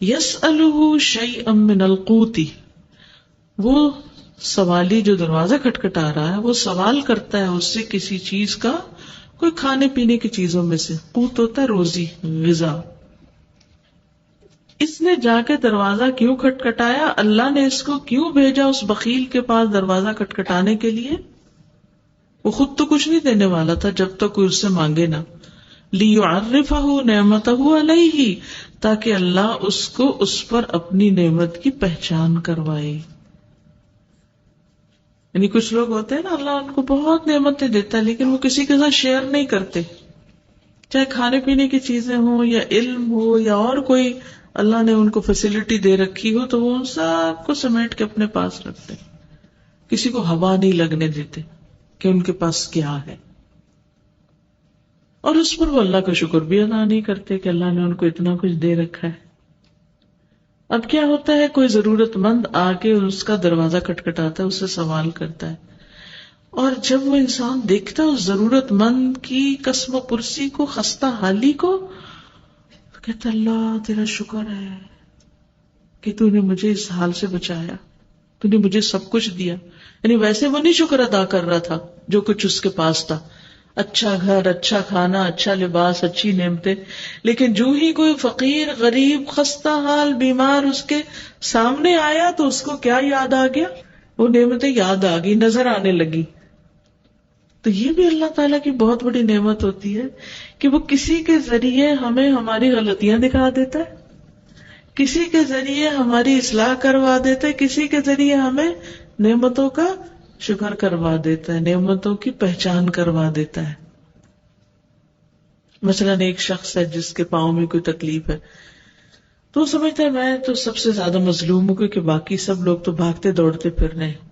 یسألہ شیئا من القوت، وہ سوالی جو دروازہ کھٹکھٹا رہا ہے وہ سوال کرتا ہے اس سے کسی چیز کا، کوئی کھانے پینے کی چیزوں میں سے، قوت ہوتا ہے روزی، غذا۔ اس نے جا کے دروازہ کیوں کھٹکھٹایا؟ اللہ نے اس کو کیوں بھیجا اس بخیل کے پاس دروازہ کھٹکھٹانے کے لیے؟ وہ خود تو کچھ نہیں دینے والا تھا جب تک کوئی اس سے مانگے نہ، لِيُعَرِّفَهُ نِعْمَتَهُ عَلَيْهِ، تاکہ اللہ اس کو اس پر اپنی نعمت کی پہچان کروائے۔ یعنی کچھ لوگ ہوتے ہیں نا، اللہ ان کو بہت نعمتیں دیتا ہے لیکن وہ کسی کے ساتھ شیئر نہیں کرتے، چاہے کھانے پینے کی چیزیں ہوں یا علم ہو یا اور کوئی اللہ نے ان کو فیسلٹی دے رکھی ہو، تو وہ ان سب کو سمیٹ کے اپنے پاس رکھتے، کسی کو ہوا نہیں لگنے دیتے کہ ان کے پاس کیا ہے، اور اس پر وہ اللہ کا شکر بھی ادا نہیں کرتے کہ اللہ نے ان کو اتنا کچھ دے رکھا ہے۔ اب کیا ہوتا ہے، کوئی ضرورت مند آ کے اس کا دروازہ کھٹکھٹاتا ہے، اس سے سوال کرتا ہے، اور جب وہ انسان دیکھتا ہے اس ضرورت مند کی قسم و پرسی کو، خستہ حالی کو، تو کہتا اللہ تیرا شکر ہے کہ تو نے مجھے اس حال سے بچایا، تو نے مجھے سب کچھ دیا۔ یعنی ویسے وہ نہیں شکر ادا کر رہا تھا جو کچھ اس کے پاس تھا، اچھا گھر، اچھا کھانا، اچھا لباس، اچھی نعمتیں، لیکن جو ہی کوئی فقیر، غریب، خستہ حال، بیمار اس کے سامنے آیا تو اس کو کیا یاد آ گیا؟ وہ نعمتیں یاد آ گئی، نظر آنے لگی. تو یہ بھی اللہ تعالیٰ کی بہت بڑی نعمت ہوتی ہے کہ وہ کسی کے ذریعے ہمیں ہماری غلطیاں دکھا دیتا ہے، کسی کے ذریعے ہماری اصلاح کروا دیتا ہے، کسی کے ذریعے ہمیں نعمتوں کا شکر کروا دیتا ہے، نعمتوں کی پہچان کروا دیتا ہے. مثلا ایک شخص ہے جس کے پاؤں میں کوئی تکلیف ہے، تو سمجھتا ہے میں تو سب سے زیادہ مظلوم ہوں کیونکہ باقی سب لوگ تو بھاگتے دوڑتے پھر رہے ہیں.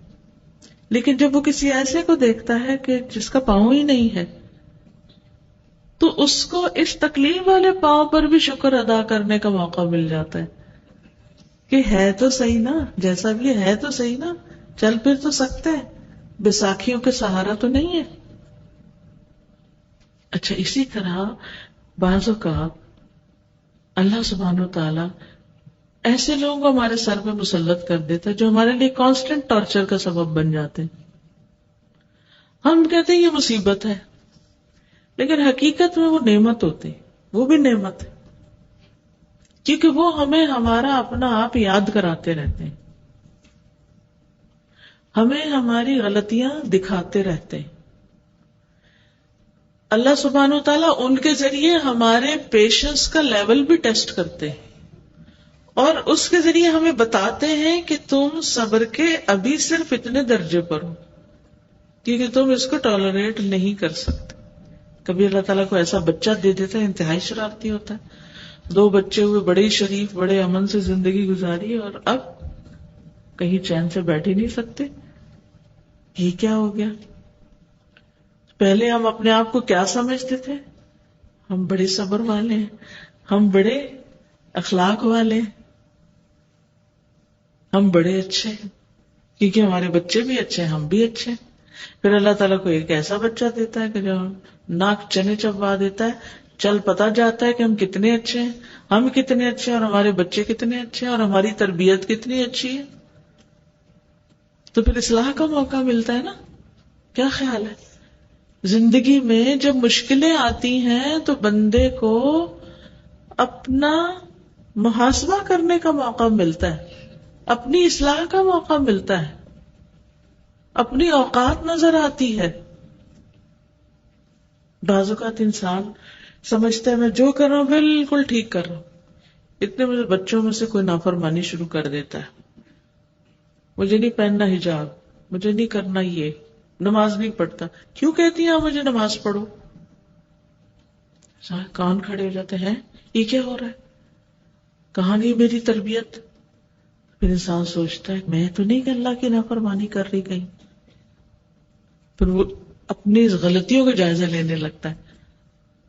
لیکن جب وہ کسی ایسے کو دیکھتا ہے کہ جس کا پاؤں ہی نہیں ہے، تو اس کو اس تکلیف والے پاؤں پر بھی شکر ادا کرنے کا موقع مل جاتا ہے کہ ہے تو صحیح نا، جیسا بھی ہے تو صحیح نا، چل پھر تو سکتے ہیں، بیساکھیوں کے سہارا تو نہیں ہے. اچھا، اسی طرح بعض اوقات اللہ سبحانہ و تعالی ایسے لوگوں کو ہمارے سر پہ مسلط کر دیتا ہے جو ہمارے لیے کانسٹنٹ ٹارچر کا سبب بن جاتے ہیں. ہم کہتے ہیں یہ مصیبت ہے، لیکن حقیقت میں وہ نعمت ہوتی، وہ بھی نعمت ہے، کیونکہ وہ ہمیں ہمارا اپنا آپ یاد کراتے رہتے ہیں، ہمیں ہماری غلطیاں دکھاتے رہتے ہیں. اللہ سبحانہ و تعالیٰ ان کے ذریعے ہمارے پیشنس کا لیول بھی ٹیسٹ کرتے ہیں، اور اس کے ذریعے ہمیں بتاتے ہیں کہ تم صبر کے ابھی صرف اتنے درجے پر ہو، کیونکہ تم اس کو ٹالریٹ نہیں کر سکتے. کبھی اللہ تعالیٰ کو ایسا بچہ دے دیتا ہے انتہائی شرارتی ہوتا ہے، 2 بچے ہوئے، بڑے ہی شریف، بڑے امن سے زندگی گزاری، اور اب کہیں چین سے بیٹھ ہی نہیں سکتے. یہ کیا ہو گیا؟ پہلے ہم اپنے آپ کو کیا سمجھتے تھے؟ ہم بڑے صبر والے ہیں، ہم بڑے اخلاق والے ہیں، ہم بڑے اچھے ہیں کیونکہ ہمارے بچے بھی اچھے ہیں، ہم بھی اچھے ہیں. پھر اللہ تعالیٰ کو ایک ایسا بچہ دیتا ہے کہ جو ناک چنے چبوا دیتا ہے، چل پتا جاتا ہے کہ ہم کتنے اچھے ہیں، ہم کتنے اچھے ہیں، اور ہمارے بچے کتنے اچھے ہیں، اور ہماری تربیت کتنی اچھی ہے. تو پھر اصلاح کا موقع ملتا ہے نا. کیا خیال ہے؟ زندگی میں جب مشکلیں آتی ہیں تو بندے کو اپنا محاسبہ کرنے کا موقع ملتا ہے، اپنی اصلاح کا موقع ملتا ہے، اپنی اوقات نظر آتی ہے. بعض اوقات انسان سمجھتا ہے میں جو کر رہا ہوں بالکل ٹھیک کر رہا ہوں، اتنے میں بچوں میں سے کوئی نافرمانی شروع کر دیتا ہے، مجھے نہیں پہننا حجاب، مجھے نہیں کرنا، یہ نماز نہیں پڑھتا. کیوں کہتی ہیں آپ مجھے نماز پڑھو؟ کان کھڑے ہو جاتے ہیں، یہ کیا ہو رہا ہے، کہاں گئی میری تربیت؟ پھر انسان سوچتا ہے میں تو نہیں کہ اللہ کی نافرمانی کر رہی کہیں. پھر وہ اپنی غلطیوں کا جائزہ لینے لگتا ہے.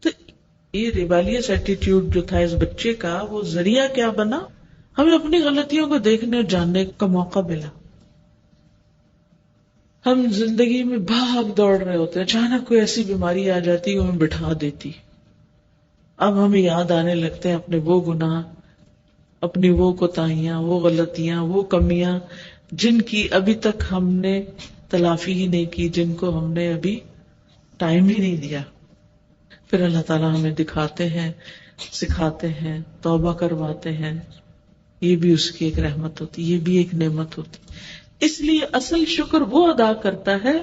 تو یہ ریبیلیس ایٹیٹیوڈ جو تھا اس بچے کا، وہ ذریعہ کیا بنا؟ ہمیں اپنی غلطیوں کو دیکھنے اور جاننے کا موقع ملا. ہم زندگی میں بھاگ دوڑ رہے ہوتے ہیں، اچانک کوئی ایسی بیماری آ جاتی ہے ہمیں بٹھا دیتی. اب ہمیں یاد آنے لگتے ہیں اپنے وہ گناہ، اپنی وہ کوتاہیاں، وہ غلطیاں، وہ کمیاں جن کی ابھی تک ہم نے تلافی ہی نہیں کی، جن کو ہم نے ابھی ٹائم ہی نہیں دیا. پھر اللہ تعالیٰ ہمیں دکھاتے ہیں، سکھاتے ہیں، توبہ کرواتے ہیں. یہ بھی اس کی ایک رحمت ہوتی، یہ بھی ایک نعمت ہوتی. اس لیے اصل شکر وہ ادا کرتا ہے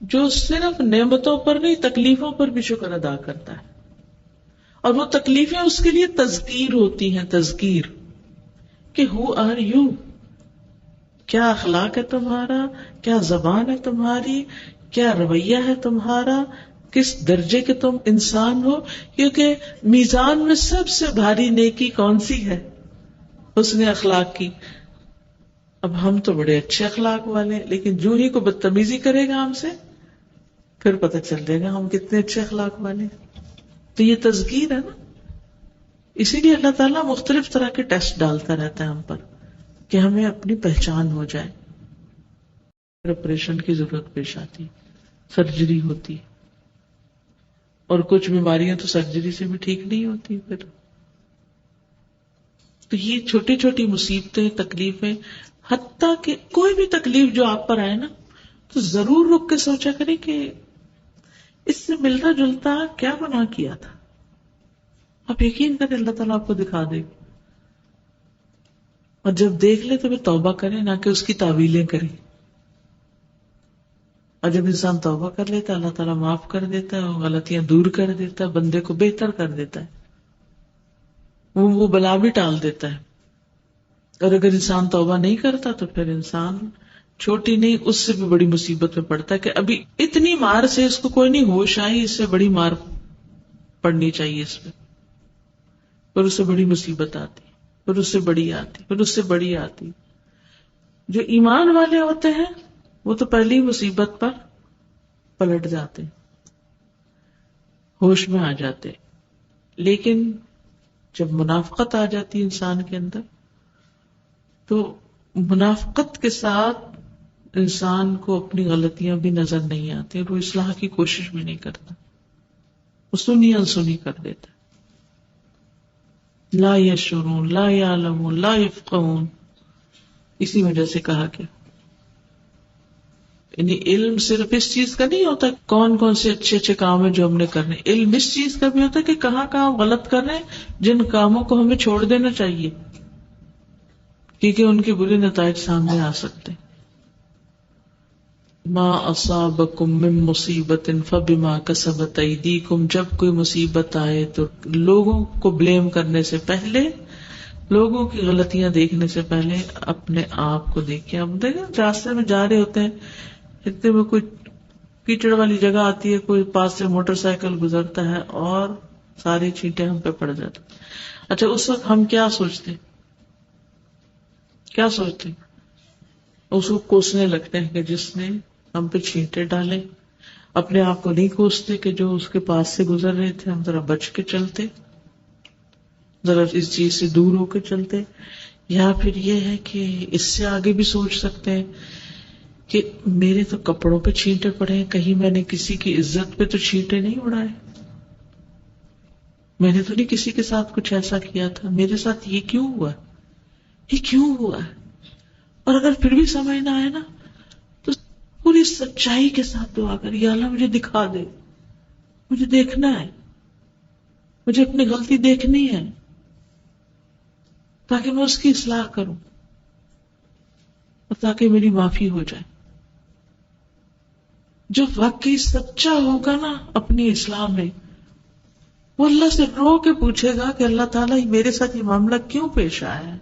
جو صرف نعمتوں پر نہیں، تکلیفوں پر بھی شکر ادا کرتا ہے. اور وہ تکلیفیں اس کے لیے تذکیر ہوتی ہیں، تذکیر کہ ہو آر یو، کیا اخلاق ہے تمہارا، کیا زبان ہے تمہاری، کیا رویہ ہے تمہارا، کس درجے کے تم انسان ہو. کیونکہ میزان میں سب سے بھاری نیکی کون سی ہے؟ حسن اخلاق کی. اب ہم تو بڑے اچھے اخلاق والے ہیں، لیکن جو ہی کو بدتمیزی کرے گا ہم سے، پھر پتہ چل جائے گا ہم کتنے اچھے اخلاق والے ہیں. تو یہ تذکیر ہے نا. اسی لیے اللہ تعالیٰ مختلف طرح کے ٹیسٹ ڈالتا رہتا ہے ہم پر کہ ہمیں اپنی پہچان ہو جائے. آپریشن کی ضرورت پیش آتی، سرجری ہوتی، اور کچھ بیماریاں تو سرجری سے بھی ٹھیک نہیں ہوتی. پھر تو یہ چھوٹی چھوٹی مصیبتیں، تکلیفیں، حتیٰ کہ کوئی بھی تکلیف جو آپ پر آئے نا، تو ضرور رک کے سوچا کریں کہ اس سے ملتا جلتا کیا گناہ کیا تھا. آپ یقین کریں اللہ تعالیٰ آپ کو دکھا دے گا. اور جب دیکھ لے تو پھر توبہ کریں، نہ کہ اس کی تعویلیں کریں. اور جب انسان توبہ کر لیتا ہے اللہ تعالیٰ معاف کر دیتا ہے، وہ غلطیاں دور کر دیتا ہے، بندے کو بہتر کر دیتا ہے، وہ بلا بھی ٹال دیتا ہے. اور اگر انسان توبہ نہیں کرتا تو پھر انسان چھوٹی نہیں اس سے بھی بڑی مصیبت میں پڑتا ہے کہ ابھی اتنی مار سے اس کو کوئی نہیں ہوش آئی، اس سے بڑی مار پڑنی چاہیے اس پہ، پھر اس سے بڑی مصیبت آتی، پھر اس سے بڑی آتی، پھر اس سے بڑی آتی. جو ایمان والے ہوتے ہیں وہ تو پہلی مصیبت پر پلٹ جاتے، ہوش میں آ جاتے. لیکن جب منافقت آ جاتی ہے انسان کے اندر تو منافقت کے ساتھ انسان کو اپنی غلطیاں بھی نظر نہیں آتی اور وہ اصلاح کی کوشش بھی نہیں کرتا، وہ سنی انسنی کر دیتا. لا یشعرون لا یعلمون لا یفقہون. اسی وجہ سے کہا کہ یعنی علم صرف اس چیز کا نہیں ہوتا کون کون سے اچھے اچھے کام ہیں جو ہم نے کرنے، علم اس چیز کا بھی ہوتا ہے کہ کہاں کہاں غلط کر رہے ہیں، جن کاموں کو ہمیں چھوڑ دینا چاہیے کیونکہ ان کے برے نتائج سامنے آ سکتے. ما اصابکم من مصیبت فبما کسبت ایدیکم. جب کوئی مصیبت آئے تو لوگوں کو بلیم کرنے سے پہلے، لوگوں کی غلطیاں دیکھنے سے پہلے اپنے آپ کو دیکھیں. اب دیکھیں راستے میں جا رہے ہوتے ہیں، اتنے میں کوئی کیچڑ والی جگہ آتی ہے، کوئی پاس سے موٹر سائیکل گزرتا ہے اور ساری چیٹیں ہم پہ پڑ جاتی. اچھا اس وقت ہم کیا سوچتے اس کو کوسنے لگتے ہیں کہ جس نے ہم پہ چھینٹے ڈالے. اپنے آپ کو نہیں کوستے کہ جو اس کے پاس سے گزر رہے تھے ہم ذرا بچ کے چلتے، ذرا اس چیز سے دور ہو کے چلتے. یا پھر یہ ہے کہ اس سے آگے بھی سوچ سکتے ہیں کہ میرے تو کپڑوں پہ چھینٹے پڑے ہیں، کہیں میں نے کسی کی عزت پہ تو چھینٹے نہیں اڑائے، میں نے تو نہیں کسی کے ساتھ کچھ ایسا کیا تھا، میرے ساتھ یہ کیوں ہوا. اور اگر پھر بھی سمجھ نہ آئے نا تو پوری سچائی کے ساتھ دعا کر، یا اللہ مجھے دکھا دے، مجھے دیکھنا ہے، مجھے اپنی غلطی دیکھنی ہے تاکہ میں اس کی اصلاح کروں اور تاکہ میری معافی ہو جائے. جو واقعی سچا ہوگا نا اپنی اصلاح میں، وہ اللہ سے رو کے پوچھے گا کہ اللہ تعالیٰ میرے ساتھ یہ معاملہ کیوں پیش آیا ہے،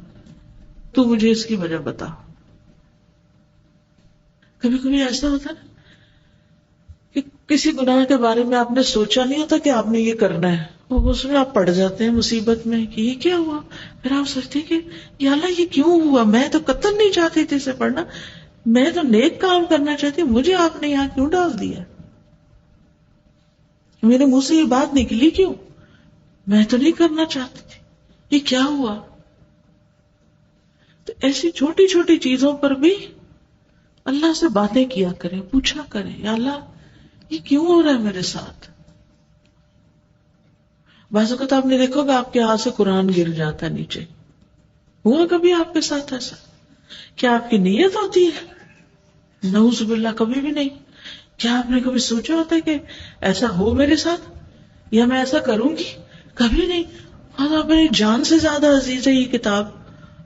تو مجھے اس کی وجہ بتا. کبھی کبھی ایسا ہوتا ہے کہ کسی گناہ کے بارے میں آپ نے سوچا نہیں ہوتا کہ آپ نے یہ کرنا ہے، اس میں آپ پڑ جاتے ہیں مصیبت میں کہ یہ کیا ہوا. پھر آپ سوچتے ہیں کہ یا اللہ یہ کیوں ہوا، میں تو قطعاً نہیں چاہتی تھی اسے پڑھنا، میں تو نیک کام کرنا چاہتی، مجھے آپ نے یہاں کیوں ڈال دیا، میرے منہ سے یہ بات نکلی کیوں، میں تو نہیں کرنا چاہتی تھی، یہ کیا ہوا. تو ایسی چھوٹی چھوٹی چیزوں پر بھی اللہ سے باتیں کیا کریں، پوچھا کریں یا اللہ یہ کیوں ہو رہا ہے میرے ساتھ. بعض اوقات آپ نے دیکھو گا آپ کے ہاتھ سے قرآن گر جاتا ہے نیچے، ہوا کبھی آپ کے ساتھ ایسا؟ کیا آپ کی نیت ہوتی ہے؟ نعوذ باللہ کبھی بھی نہیں. کیا آپ نے کبھی سوچا ہوتا ہے کہ ایسا ہو میرے ساتھ یا میں ایسا کروں گی؟ کبھی نہیں. اور اپنی جان سے زیادہ عزیز ہے یہ کتاب،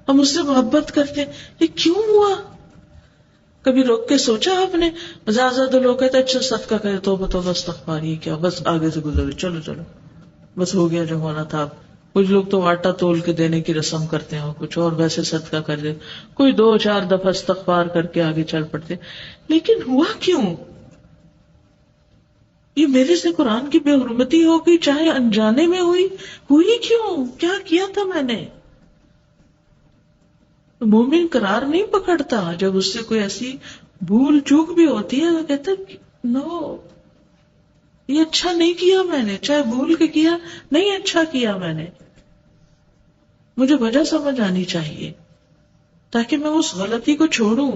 ہم اس سے محبت کرتے ہیں، یہ کیوں ہوا؟ کبھی روک کے سوچا آپ نے؟ زیادہ لوگ کہتے اچھا صدقہ کرے، توبہ استغفار، یہ کیا بس آگے سے گزرے، چلو بس ہو گیا جو ہونا تھا. کچھ لوگ تو آٹا تول کے دینے کی رسم کرتے ہیں، کچھ اور ویسے صدقہ کر دے، کوئی 2-4 دفعہ استغفار کر کے آگے چل پڑتے. لیکن ہوا کیوں؟ یہ میرے سے قرآن کی بے حرمتی ہوگی، چاہے انجانے میں ہوئی کیوں؟ کیا کیا تھا میں نے؟ مومن قرار نہیں پکڑتا جب اس سے کوئی ایسی بھول چوک بھی ہوتی ہے، تو کہتا نو یہ اچھا نہیں کیا میں نے، چاہے بھول کے کیا، نہیں اچھا کیا میں نے، مجھے وجہ سمجھ آنی چاہیے تاکہ میں اس غلطی کو چھوڑوں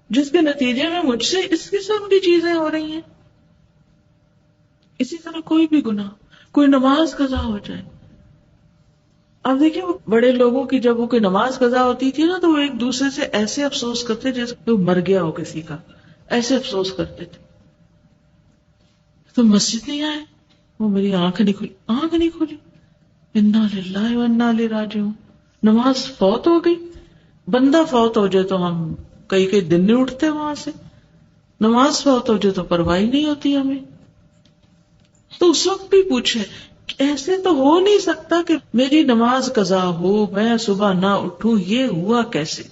جس کے نتیجے میں مجھ سے اس قسم کی چیزیں ہو رہی ہیں. اسی طرح کوئی بھی گناہ، کوئی نماز قضا ہو جائے. اب دیکھیں وہ بڑے لوگوں کی جب وہ کوئی نماز قضا ہوتی تھی نا تو وہ ایک دوسرے سے ایسے افسوس کرتے جیسے کوئی مر گیا ہو کسی کا، ایسے افسوس کرتے تھے. تو مسجد نہیں آئے، وہ میری آنکھ نہیں کھلی، انا للہ و انا الیہ راجعون. نماز فوت ہو گئی. بندہ فوت ہو جائے تو ہم کئی دن نہیں اٹھتے وہاں سے، نماز فوت ہو جائے تو پرواہ نہیں ہوتی ہمیں. تو اس وقت بھی پوچھے ایسے تو ہو نہیں سکتا کہ میری نماز قضا ہو، میں صبح نہ اٹھوں، یہ ہوا کیسے،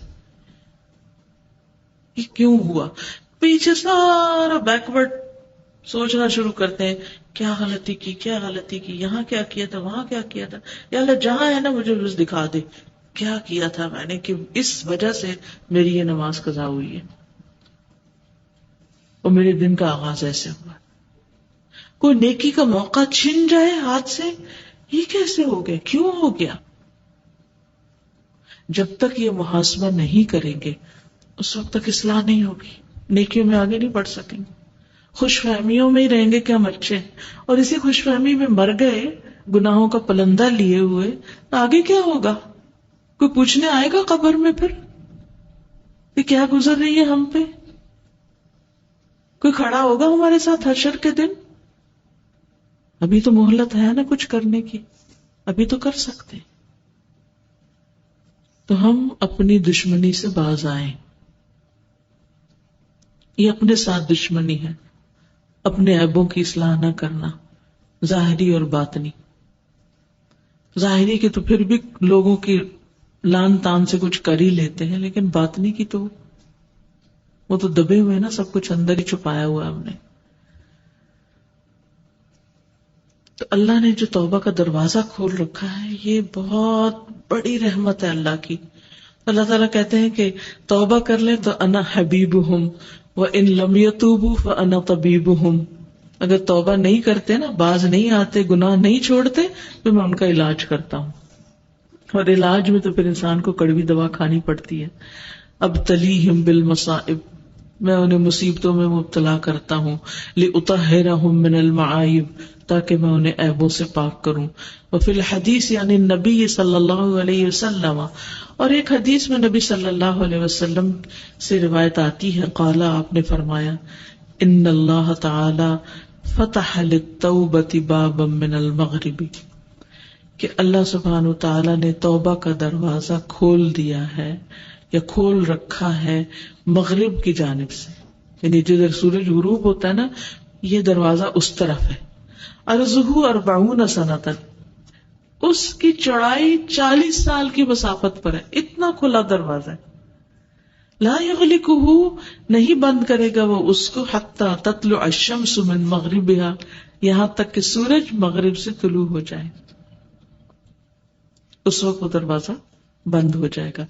یہ کیوں ہوا؟ پیچھے سارا بیکورڈ سوچنا شروع کرتے ہیں، کیا غلطی کی، کیا غلطی کی، یہاں کیا کیا تھا، وہاں کیا کیا تھا. یا اللہ جہاں ہے نا مجھے بس دکھا دے کیا کیا تھا میں نے کہ اس وجہ سے میری یہ نماز قضا ہوئی ہے اور میرے دن کا آغاز ایسے ہوا. کوئی نیکی کا موقع چھن جائے ہاتھ سے، یہ کیسے ہو گیا، کیوں ہو گیا؟ جب تک یہ محاسبہ نہیں کریں گے اس وقت تک اصلاح نہیں ہوگی، نیکیوں میں آگے نہیں بڑھ سکیں گے. خوش فہمیوں میں ہی رہیں گے کہ ہم اچھے ہیں، اور اسی خوش فہمی میں مر گئے گناہوں کا پلندہ لیے ہوئے، آگے کیا ہوگا؟ کوئی پوچھنے آئے گا قبر میں پھر کہ کیا گزر رہی ہے ہم پہ؟ کوئی کھڑا ہوگا ہمارے ساتھ حشر کے دن؟ ابھی تو مہلت ہے نا کچھ کرنے کی، ابھی تو کر سکتے. تو ہم اپنی دشمنی سے باز آئیں. یہ اپنے ساتھ دشمنی ہے، اپنے عیبوں کی اصلاح نہ کرنا، ظاہری اور باطنی. ظاہری کی تو پھر بھی لوگوں کی لان تان سے کچھ کر ہی لیتے ہیں، لیکن باطنی کی تو وہ تو دبے ہوئے نا، سب کچھ اندر ہی چھپایا ہوا ہے ہم نے. تو اللہ نے جو توبہ کا دروازہ کھول رکھا ہے یہ بہت بڑی رحمت ہے اللہ کی. اللہ تعالیٰ کہتے ہیں کہ توبہ کر لیں تو انا حبیبہم وان لم یتوبوا فانا طبیبہم. اگر توبہ نہیں کرتے نا، باز نہیں آتے، گناہ نہیں چھوڑتے، تو میں ان کا علاج کرتا ہوں. اور علاج میں تو پھر انسان کو کڑوی دوا کھانی پڑتی ہے. ابتلیہم بالمصائب، میں انہیں مصیبتوں میں مبتلا کرتا ہوں. لأطہرہم من المعائب، تاکہ میں انہیں عیبوں سے پاک کروں. وفی الحدیث یعنی نبی صلی اللہ علیہ وسلم، اور ایک حدیث میں نبی صلی اللہ علیہ وسلم سے روایت آتی ہے، قال، آپ نے فرمایا، ان اللہ تعالی فتح للتوبۃ بابا من المغرب، کہ اللہ سبحانہ تعالی نے توبہ کا دروازہ کھول دیا ہے یا کھول رکھا ہے مغرب کی جانب سے، یعنی جدھر سورج غروب ہوتا ہے نا، یہ دروازہ اس طرف ہے. عرضہ 40 سنۃ، اس کی چوڑائی 40 سال کی مسافت پر ہے، اتنا کھلا دروازہ ہے. لا یغلقہ، نہیں بند کرے گا وہ اس کو، حتی تطلع الشمس من مغربها، یہاں تک کہ سورج مغرب سے طلوع ہو جائے، اس وقت وہ دروازہ بند ہو جائے گا.